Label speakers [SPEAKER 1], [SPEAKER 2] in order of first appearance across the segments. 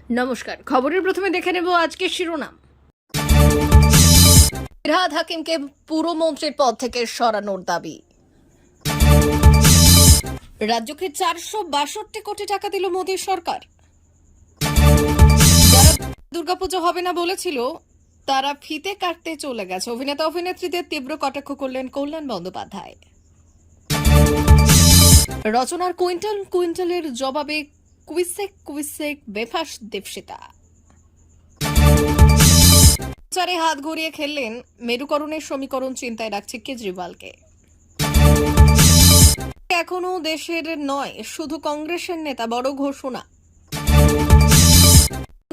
[SPEAKER 1] নমস্কার, খবরের প্রথমে দেখে নেব আজকের শিরোনাম। ফিরহাদ হাকিমকে পুরমন্ত্রীর পদ থেকে সরানোর দাবি। রাজ্যকে 462 কোটি টাকা দিল মোদী সরকার। যারা দুর্গাপুজো হবে না বলেছিল তারা ফিতে কাটতে চলে গেছে। অভিনেতা অভিনেত্রীদের তীব্র কটাক্ষ করলেন কল্যাণ বন্দ্যোপাধ্যায়। রচনার কুইন্টাল কুইন্টালের জবাবে কুইসেক বেফাস দেবসিতা। চারে হাত ঘুরিয়ে খেললেন মেরুকরণের সমীকরণ, চিন্তায় রাখছে কেজরিওয়ালকে। এখনো দেশের নয়, শুধু কংগ্রেসের নেতা, বড় ঘোষণা।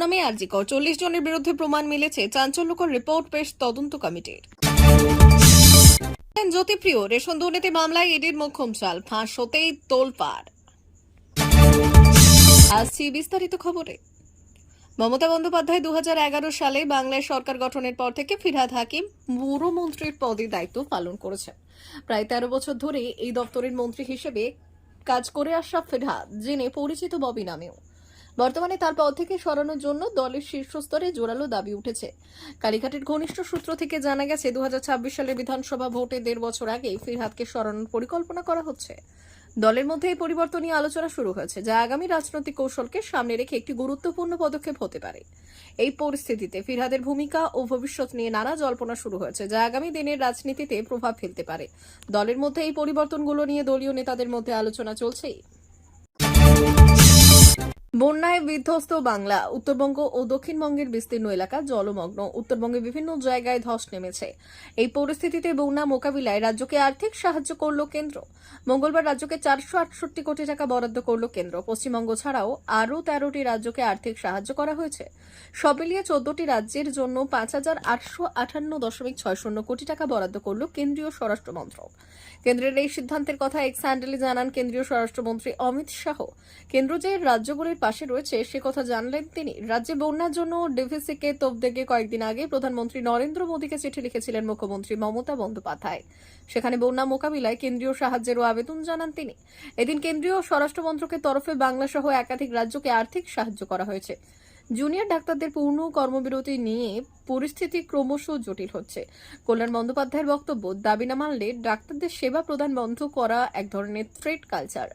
[SPEAKER 1] নামে আরজিকর 40 জনের বিরুদ্ধে প্রমাণ মিলেছে, চাঞ্চল্যকর রিপোর্ট পেশ তদন্ত কমিটির। জ্যোতিপ্রিয় রেশন দুর্নীতি মামলায় ইডির মোক্ষম চাল, ফাঁস হতেই তোলপাড়। আসছি বিস্তারিত খবরে। মমতা বন্দ্যোপাধ্যায় 2011 সালে বাংলায় সরকার গঠনের পর থেকে ফিরহাদ হাকিম পুরমন্ত্রীর পদে দায়িত্ব পালন করেছেন। প্রায় 13 বছর ধরে এই দপ্তরের মন্ত্রী হিসেবে কাজ করে আসা ফিরহাদ, যিনি পরিচিত ববি নামেও, বর্তমানে তার পদ থেকে সরানোর জন্য দলের শীর্ষস্তরে জোরালো দাবি উঠেছে। কালীঘাটের ঘনিষ্ঠ সূত্র থেকে জানা গেছে, 2026 সালে বিধানসভা ভোটে 1.5 বছর আগে ফিরহাদকে সরানোর পরিকল্পনা করা হচ্ছে। দলের মধ্যে এই পরিবর্তন নিয়ে আলোচনা শুরু হয়েছে, যা আগামী রাজনৈতিক কৌশলকে সামনে রেখে একটি গুরুত্বপূর্ণ পদক্ষেপ হতে পারে। এই পরিস্থিতিতে ফিরহাদের ভূমিকা ও ভবিষ্যৎ নিয়ে নানা জল্পনা শুরু হয়েছে, যা আগামী দিনের রাজনীতিতে প্রভাব ফেলতে পারে। দলের মধ্যে এই পরিবর্তনগুলো নিয়ে দলীয় নেতাদের মধ্যে আলোচনা চলছেই। বন্যায় বিধ্বস্ত বাংলা, উত্তরবঙ্গ ও দক্ষিণবঙ্গের বিস্তীর্ণ এলাকা জলমগ্ন। উত্তরবঙ্গে বিভিন্ন জায়গায় ধস নেমেছে। এই পরিস্থিতিতে বন্যা মোকাবিলায় রাজ্যকে আর্থিক সাহায্য করল কেন্দ্র। মঙ্গলবার রাজ্যকে 468 কোটি টাকা বরাদ্দ করল কেন্দ্র। পশ্চিমবঙ্গ ছাড়াও আরও 13টি রাজ্যকে আর্থিক সাহায্য করা হয়েছে। সব মিলিয়ে 14টি রাজ্যের জন্য 5,858.60 কোটি টাকা বরাদ্দ করল কেন্দ্রীয় স্বরাষ্ট্র মন্ত্রক। কেন্দ্রের এই সিদ্ধান্তের কথা এক্স হ্যান্ডেলে জানান কেন্দ্রীয় স্বরাষ্ট্রমন্ত্রী অমিত শাহ। কেন্দ্র যে রাজ্যগুলির পাশে রয়েছে সে কথা জানলেন তিনি। রাজ্যে বন্যার জন্য ডিভিসিকে তোপদেগে কয়েকদিন আগে প্রধানমন্ত্রী নরেন্দ্র মোদীকে চিঠি লিখেছিলেন মুখ্যমন্ত্রী মমতা বন্দ্যোপাধ্যায়। সেখানে বন্যা মোকাবিলায় কেন্দ্রীয় সাহায্যেরও আবেদন জানান তিনি। এদিন কেন্দ্রীয় স্বরাষ্ট্র মন্ত্রকের তরফে বাংলা সহ একাধিক রাজ্যকে আর্থিক সাহায্য করা হয়েছে। জুনিয়র ডাক্তারদের পূর্ণ কর্মবিরতি নিয়ে পরিস্থিতি ক্রমশ জটিল হচ্ছে। কল্যাণ বন্দ্যোপাধ্যায়ের বক্তব্য, দাবি না মানলে ডাক্তারদের সেবা প্রদান বন্ধ করা এক ধরনের থ্রেট কালচার।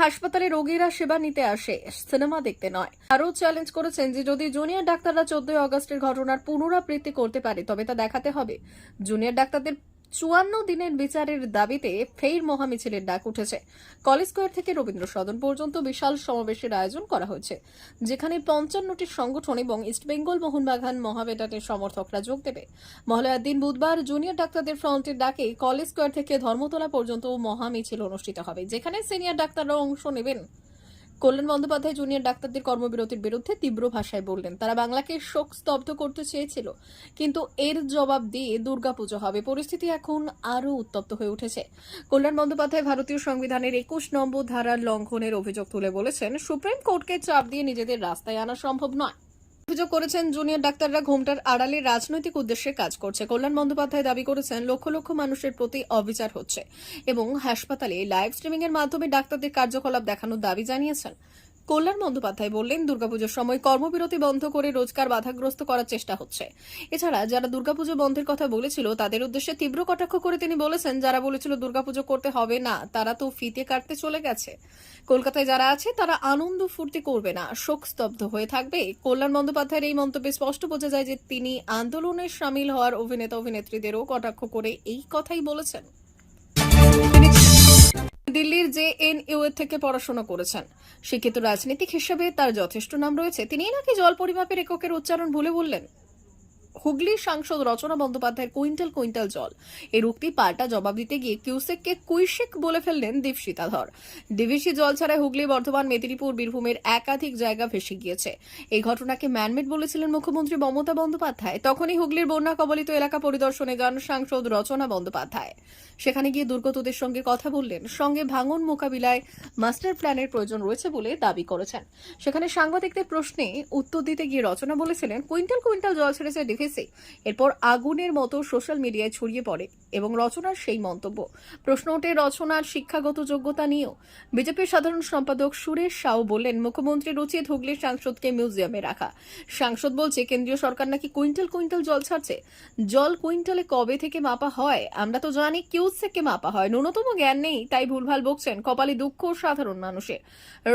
[SPEAKER 1] হাসপাতালে রোগীরা সেবা নিতে আসে, সিনেমা দেখতে নয়। আরও চ্যালেঞ্জ করেছেন যে যদি জুনিয়র ডাক্তাররা 14 আগস্টের ঘটনার পুনরাবৃত্তি করতে পারে তবে তা দেখাতে হবে। জুনিয়র ডাক্তারদের 54 দিনের বিচারের দাবিতে ফের মহামিছিলের ডাক উঠেছে। কলেজ স্কোয়ার থেকে রবীন্দ্র সদন পর্যন্ত বিশাল সমাবেশের আয়োজন করা হয়েছে, যেখানে 55টি সংগঠন এবং ইস্টবেঙ্গল মোহনবাগান মহাবেটাটের সমর্থকরা যোগ দেবে। মহালয়ার দিন বুধবার জুনিয়র ডাক্তারদের ফ্রন্টের ডাকে কলেজ স্কোয়ার থেকে ধর্মতলা পর্যন্ত মহামিছিল অনুষ্ঠিত হবে, যেখানে সিনিয়র ডাক্তাররা অংশ নেবেন। কল্যাণ বন্দ্যোপাধ্যায় জুনিয়র ডাক্তারদের কর্মবিরতির বিরুদ্ধে তীব্র ভাষায় বললেন, তারা বাংলাকে শোক স্তব্ধ করতে চেয়েছিল, কিন্তু এর জবাব দিয়ে দুর্গাপুজো হবে। পরিস্থিতি এখন আরও উত্তপ্ত হয়ে উঠেছে। কল্যাণ বন্দ্যোপাধ্যায় ভারতীয় সংবিধানের 21 নম্বর ধারার লঙ্ঘনের অভিযোগ তুলে বলেছেন, সুপ্রিম কোর্টকে চাপ দিয়ে নিজেদের রাস্তায় আনা সম্ভব নয়। অভিযোগ করেছেন জুনিয়র ডাক্তাররা ঘোমটার আড়ালে রাজনৈতিক উদ্দেশ্যে কাজ করছে। কল্যাণ বন্দ্যোপাধ্যায় দাবি করেছেন, লক্ষ লক্ষ মানুষের প্রতি অবিচার হচ্ছে এবং হাসপাতালে লাইভ স্ট্রিমিং এর মাধ্যমে ডাক্তারদের কার্যকলাপ দেখানোর দাবি জানিয়েছেন। কল্যাণ বন্দ্যোপাধ্যায় বললেন, দুর্গাপুজোর সময় কর্মবিরতি বন্ধ করে রোজগার বাধাগ্রস্ত করার চেষ্টা হচ্ছে। এছাড়া যারা দুর্গাপুজো বন্ধের কথা বলেছিল তাদের উদ্দেশ্যে তীব্র কটাক্ষ করে তিনি বলেছেন, যারা বলেছিল দুর্গাপুজো করতে হবে না তারা তো ফিতে কাটতে চলে গেছে। কলকাতায় যারা আছে তারা আনন্দ ফুর্তি করবে না, শোক স্তব্ধ হয়ে থাকবে। কল্যাণ বন্দ্যোপাধ্যায়ের এই মন্তব্যে স্পষ্ট বোঝা যায় যে তিনি আন্দোলনে সামিল হওয়ার অভিনেতা অভিনেত্রীদেরও কটাক্ষ করে এই কথাই বলেছেন। দিল্লির জেএনইউ এর থেকে পড়াশোনা করেছেন। শিক্ষিত রাজনীতিক হিসেবে তার যথেষ্ট নাম রয়েছে। তিনি নাকি জল পরিমাপের এককের উচ্চারণ ভুলে বললেন। হুগলির সাংসদ রচনা বন্দ্যোপাধ্যায়ের কুইন্টাল কুইন্টাল জল, এর উক্তি পাল্টা জবাব দিতে গিয়ে কিউসেককে কুইশেক বলে ফেললেন দীপশিতা ধর। ডিভিসি জল ছাড়াই হুগলি, বর্ধমান, মেদিনীপুর, বীরভূমের একাধিক জায়গা ভেসে গিয়েছে। এই ঘটনাকে ম্যানমেড বলেছিলেন মুখ্যমন্ত্রী মমতা বন্দ্যোপাধ্যায়। তখনই হুগলির বন্যা কবলিত এলাকা পরিদর্শনে যান সাংসদ রচনা বন্দ্যোপাধ্যায়। সেখানে গিয়ে দুর্গতদের সঙ্গে কথা বললেন, সঙ্গে ভাঙন মোকাবিলায় মাস্টার প্ল্যানের প্রয়োজন রয়েছে বলে দাবি করেছেন। সেখানে সাংবাদিকদের প্রশ্নে উত্তর দিতে গিয়ে রচনা বলেছিলেন, কুইন্টাল কুইন্টাল জল ছেড়েছে ডিভিসি। এরপর আগুনের মতো সোশ্যাল মিডিয়ায় ছড়িয়ে পড়ে এবং রচনার সেই মন্তব্য। প্রশ্ন ওঠে রচনার শিক্ষাগত যোগ্যতা নিয়েও। বিজেপির সাধারণ সম্পাদক সুরেশ সাউ বললেন, মুখ্যমন্ত্রীর উচিত হুগলির সাংসদকে মিউজিয়ামে রাখা। সাংসদ বলছে কেন্দ্রীয় সরকার নাকি কুইন্টাল কুইন্টাল জল ছাড়ছে। জল কুইন্টালে কবে থেকে মাপা হয়? আমরা তো জানি কিউসেকে মাপা হয়। ন্যূনতম জ্ঞান নেই, তাই ভুলভাল বকছেন। কপালে দুঃখ সাধারণ মানুষের।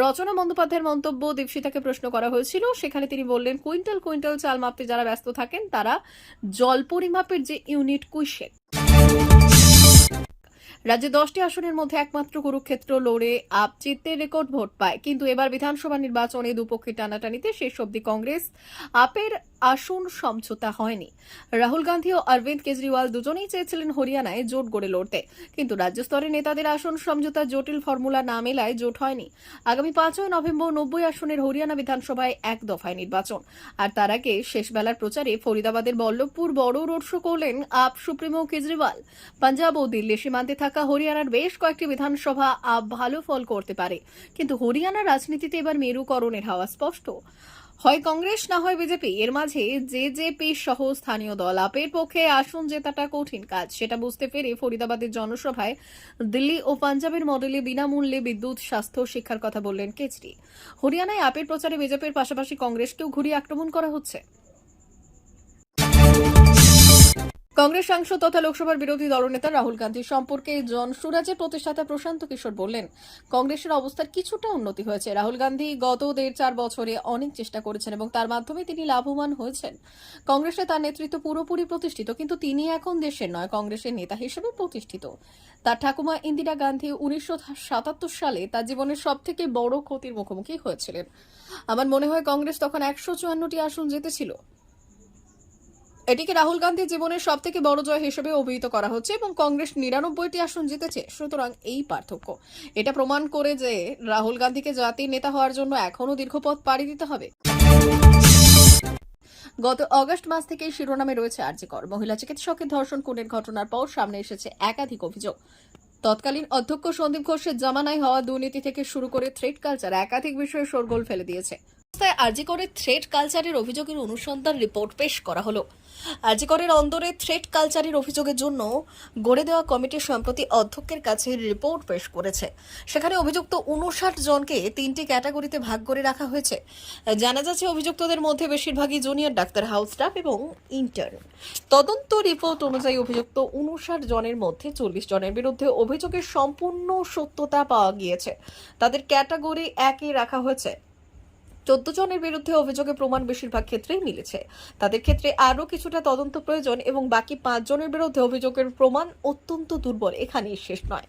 [SPEAKER 1] রচনা বন্দ্যোপাধ্যায়ের মন্তব্য দীপশিতাকে প্রশ্ন করা হয়েছিল, সেখানে তিনি বললেন, কুইন্টাল কুইন্টাল চাল মাপতে যারা ব্যস্ত থাকেন তারা জল পরিমাপের যে ইউনিট কুইশেক। রাজ্যে 10টি আসনের মধ্যে একমাত্র কুরুক্ষেত্র লড়ে আপ জিততে রেকর্ড ভোট পায়, কিন্তু এবার বিধানসভা নির্বাচনে দুপক্ষের টানাটানিতে শেষ অবধি কংগ্রেস আপের আসন সমঝোতা হয়নি। রাহুল গান্ধী ও অরবিন্দ কেজরিওয়াল দুজনেই চেয়েছিলেন হরিয়ানায় জোট গড়ে লড়তে, কিন্তু রাজ্য স্তরে নেতাদের আসন সমঝোতার জটিল ফর্মুলা না মেলায় জোট হয়নি। আগামী 5 নভেম্বর 90 আসনের হরিয়ানা বিধানসভায় এক দফায় নির্বাচন, আর তার আগে শেষ বেলার প্রচারে ফরিদাবাদের বল্লভপুর বড় রোড শো করলেন আপ সুপ্রিমো কেজরিওয়াল। পাঞ্জাব ও দিল্লি সীমান্তে থাকা হরিয়ানার বেশ কয়েকটি বিধানসভা আপ ভালো ফল করতে পারে, কিন্তু হরিয়ানার রাজনীতিতে এবার মেরুকরণের হাওয়া স্পষ্ট। হয় কংগ্রেস না হয় বিজেপি, এর মাঝে জেজেপি সহ স্থানীয় দল আপের পক্ষে আসন জেতাটা কঠিন কাজ, সেটা বুঝতে পেরে ফরিদাবাদের জনসভায় দিল্লি ও পাঞ্জাবের মডেলে বিনামূল্যে বিদ্যুৎ, স্বাস্থ্য, শিক্ষার কথা বললেন কেজরি। হরিয়ানায় আপের প্রচারে বিজেপির পাশাপাশি কংগ্রেসকেও ঘুরিয়ে আক্রমণ করা হচ্ছে। কংগ্রেস সাংসদ তথা লোকসভার বিরোধী দলনেতা রাহুল গান্ধী সম্পর্কে জন সুরাজের প্রতিষ্ঠাতা প্রশান্ত কিশোর বললেন, কংগ্রেসের অবস্থার কিছুটা উন্নতি হয়েছে। রাহুল গান্ধী গত 1.5-4 বছরে অনেক চেষ্টা করেছেন এবং তার মাধ্যমে তিনি লাভবান হয়েছেন। কংগ্রেসে তার নেতৃত্ব পুরোপুরি প্রতিষ্ঠিত, কিন্তু তিনি এখন দেশের নয়, কংগ্রেসের নেতা হিসেবে প্রতিষ্ঠিত। তার ঠাকুমা ইন্দিরা গান্ধী 1977 সালে তার জীবনের সবথেকে বড় ক্ষতির মুখোমুখি হয়েছিলেন। আমার মনে হয় কংগ্রেস তখন 154টি আসন জিতেছিল। এটিকে রাহুল গান্ধীর জীবনের সবথেকে বড় জয় হিসেবে অভিহিত করা হচ্ছে এবং কংগ্রেস 99টি আসন জিতেছে। সুতরাং এই পার্থক্য এটা প্রমাণ করে যে রাহুল গান্ধীকে জাতির নেতা হওয়ার জন্য এখনো দীর্ঘ পথ পাড়ি দিতে হবে। গত অগস্ট মাস থেকে শিরোনামে রয়েছে আরজিকর। মহিলা চিকিৎসকের ধর্ষণ খুনের ঘটনার পর সামনে এসেছে একাধিক অভিযোগ। তৎকালীন অধ্যক্ষ সন্দীপ ঘোষের জামানায় হওয়া দুর্নীতি থেকে শুরু করে থ্রেড কালচার একাধিক বিষয়ে শোরগোল ফেলে দিয়েছে। আরজিকরের থ্রেড কালচারের অভিযোগের অনুসন্ধান রিপোর্ট পেশ করা হলো। আরজিকরের অন্দরে থ্রেড কালচারের অভিযোগের জন্য গড়ে দেওয়া কমিটি সম্প্রতি অধ্যক্ষের কাছে রিপোর্ট পেশ করেছে। সেখানে অভিযুক্ত 59 জনকে 3টি ক্যাটাগরিতে ভাগ করে রাখা হয়েছে। জানা যাচ্ছে অভিযুক্তদের মধ্যে বেশিরভাগই জুনিয়র ডাক্তার, হাউস স্টাফ এবং ইন্টার্ন। তদন্ত রিপোর্ট অনুযায়ী অভিযুক্ত 59 জনের মধ্যে 40 জনের বিরুদ্ধে অভিযোগের সম্পূর্ণ সত্যতা পাওয়া গিয়েছে। তাদের ক্যাটাগরি 1-এ রাখা হয়েছে। 14 জনের বিরুদ্ধে অভিযোগের প্রমাণ বেশিরভাগ ক্ষেত্রেই মিলেছে। তাদের ক্ষেত্রে আরও কিছুটা তদন্ত প্রয়োজন এবং বাকি 5 জনের বিরুদ্ধে অভিযোগের প্রমাণ অত্যন্ত দুর্বল। এখানেই শেষ নয়।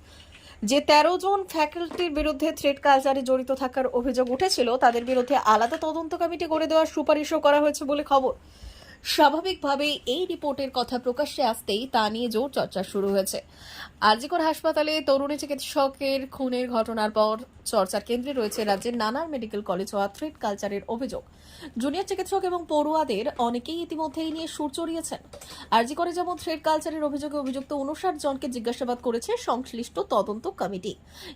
[SPEAKER 1] যে 13 জন ফ্যাকাল্টির বিরুদ্ধে থ্রেড কালচারে জড়িত থাকার অভিযোগ উঠেছিল, তাদের বিরুদ্ধে আলাদা তদন্ত কমিটি গড়ে দেওয়ার সুপারিশও করা হয়েছে বলে খবর। স্বাভাবিকভাবেই এই রিপোর্টের কথা প্রকাশ্যে আসতেই তা নিয়ে জোর চর্চা শুরু হয়েছে। আরজিকর হাসপাতালে তরুণী চিকিৎসকের খুনের ঘটনার পর চর্চার কেন্দ্রে রয়েছে রাজ্যের নানা মেডিকেল কলেজ হওয়া থ্রেড কালচারের অভিযোগ। জুনিয়র চিকিৎসক এবং পড়ুয়াদের অনেকেই ইতিমধ্যে এই নিয়ে সুর চড়িয়েছেন। আরজিকরে যেমন থ্রেড কালচারের অভিযোগে অভিযুক্ত 59 জনকে জিজ্ঞাসাবাদ করেছে সংশ্লিষ্ট তদন্ত কমিটি।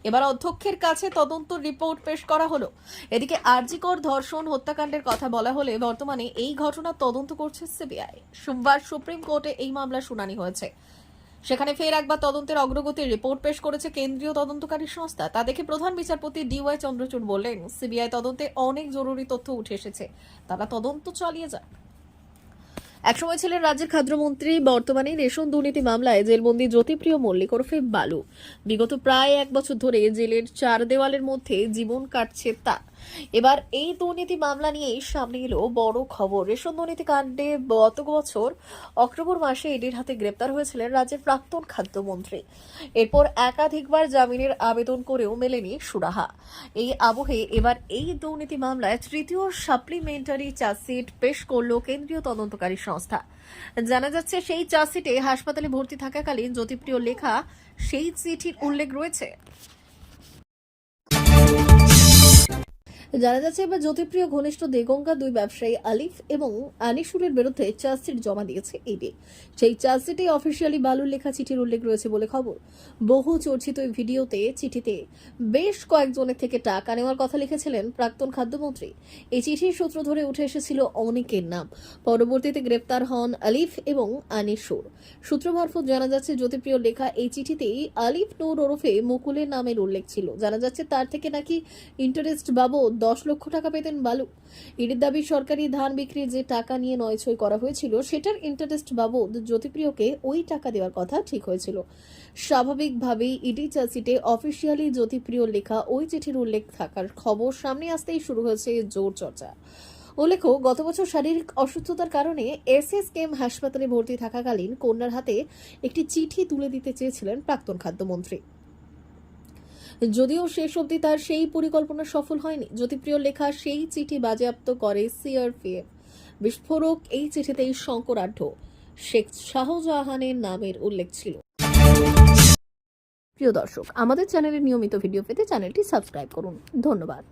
[SPEAKER 1] এবার অধ্যক্ষের কাছে তদন্ত রিপোর্ট পেশ করা হলো। এদিকে আরজিকর ধর্ষণ হত্যাকাণ্ডের কথা বলা হলে বর্তমানে এই ঘটনার তদন্ত করছে সিবিআই। সোমবার সুপ্রিম কোর্টে এই মামলার শুনানি হয়েছে। সেখানে ফের একবার তদন্তের অগ্রগতির রিপোর্ট পেশ করেছে কেন্দ্রীয় তদন্তকারী সংস্থা। তা দেখে প্রধান বিচারপতি DY চন্দ্রচূড় বললেন, সিবিআই তদন্তে অনেক জরুরি তথ্য উঠে এসেছে, তারা তদন্ত চালিয়ে যাক। একসময় ছিলেন রাজ্যের খাদ্যমন্ত্রী, বর্তমানে রেশন দুর্নীতি মামলায় জেলবন্দি জ্যোতিপ্রিয় মল্লিক ওরফে বালু। বিগত প্রায় 1 বছর ধরে জেলের 4 দেওয়ালের মধ্যে জীবন কাটছে তার। এবার এই দুর্নীতি মামলা নিয়েই সামনে এলো বড় খবর। রেশন দুর্নীতি কাণ্ডে গত বছর অক্টোবর মাসে ইডির হাতে গ্রেপ্তার হয়েছিলেন রাজ্যের প্রাক্তন খাদ্যমন্ত্রী। এরপর একাধিকবার জামিনের আবেদন করেও মেলেনি সুরাহা। এই আবহে এবার এই দুর্নীতি মামলায় তৃতীয় সাপ্লিমেন্টারি চার্জশিট পেশ করল কেন্দ্রীয় তদন্তকারী সংস্থা। জানা যাচ্ছে সেই চার্জশিটে হাসপাতালে ভর্তি থাকাকালীন জ্যোতিপ্রিয় লেখা সেই চিঠির উল্লেখ রয়েছে। জানা যাচ্ছে এবার জ্যোতিপ্রিয় ঘনিষ্ঠ দেগঙ্গা দুই ব্যবসায়ী আলিফ এবং আনিসুরের বিরুদ্ধে চার্জশিট জমা দিয়েছে ইডি। সেই চার্জশিটে অফিসিয়ালি বালুর লেখা চিঠির উল্লেখ রয়েছে বলে খবর। বহু চর্চিত এই ভিডিওতে চিঠিতে বেশ কয়েকজনের থেকে টাকা নেওয়ার কথা লিখেছিলেন প্রাক্তন খাদ্যমন্ত্রী। এই চিঠির সূত্র ধরে উঠে এসেছিল অনেকের নাম। পরবর্তীতে গ্রেপ্তার হন আলিফ এবং আনিসুর। সূত্র মারফত জানা যাচ্ছে জ্যোতিপ্রিয় লেখা এই চিঠিতেই আলিফ নূর ওরফে মুকুলের নামের উল্লেখ ছিল। জানা যাচ্ছে তার থেকে নাকি ইন্টারেস্ট বাবদ 10 লক্ষ টাকা পেতেন বালু। ইডির দাবি সরকারি ধান বিক্রির যে টাকা নিয়ে নয়ছয় করা হয়েছিল সেটার ইন্টারেস্ট বাবদ জ্যোতিপ্রিয়কে ওই টাকা দেওয়ার কথা ঠিক হয়েছিল। স্বাভাবিকভাবেই ইডি চার্জশিটে অফিসিয়ালি জ্যোতিপ্রিয় লেখা ওই চিঠির উল্লেখ থাকার খবর সামনে আসতেই শুরু হয়েছে জোর চর্চা। উল্লেখ্য, গত বছর শারীরিক অসুস্থতার কারণে এসএসকেএম হাসপাতালে ভর্তি থাকাকালীন কন্যার হাতে একটি চিঠি তুলে দিতে চেয়েছিলেন প্রাক্তন খাদ্যমন্ত্রী। যদিও শেষ অবধি তার সেই পরিকল্পনা সফল হয়নি। জ্যোতিপ্রিয় লেখা সেই চিঠি বাজেয়াপ্ত করে সিআরপিএফ। বিস্ফোরক এই চিঠিতেই শঙ্করাঢ্য শেখ শাহজাহানের নামের উল্লেখ ছিল। প্রিয় দর্শক, আমাদের চ্যানেলের নিয়মিত ভিডিও পেতে চ্যানেলটি সাবস্ক্রাইব করুন। ধন্যবাদ।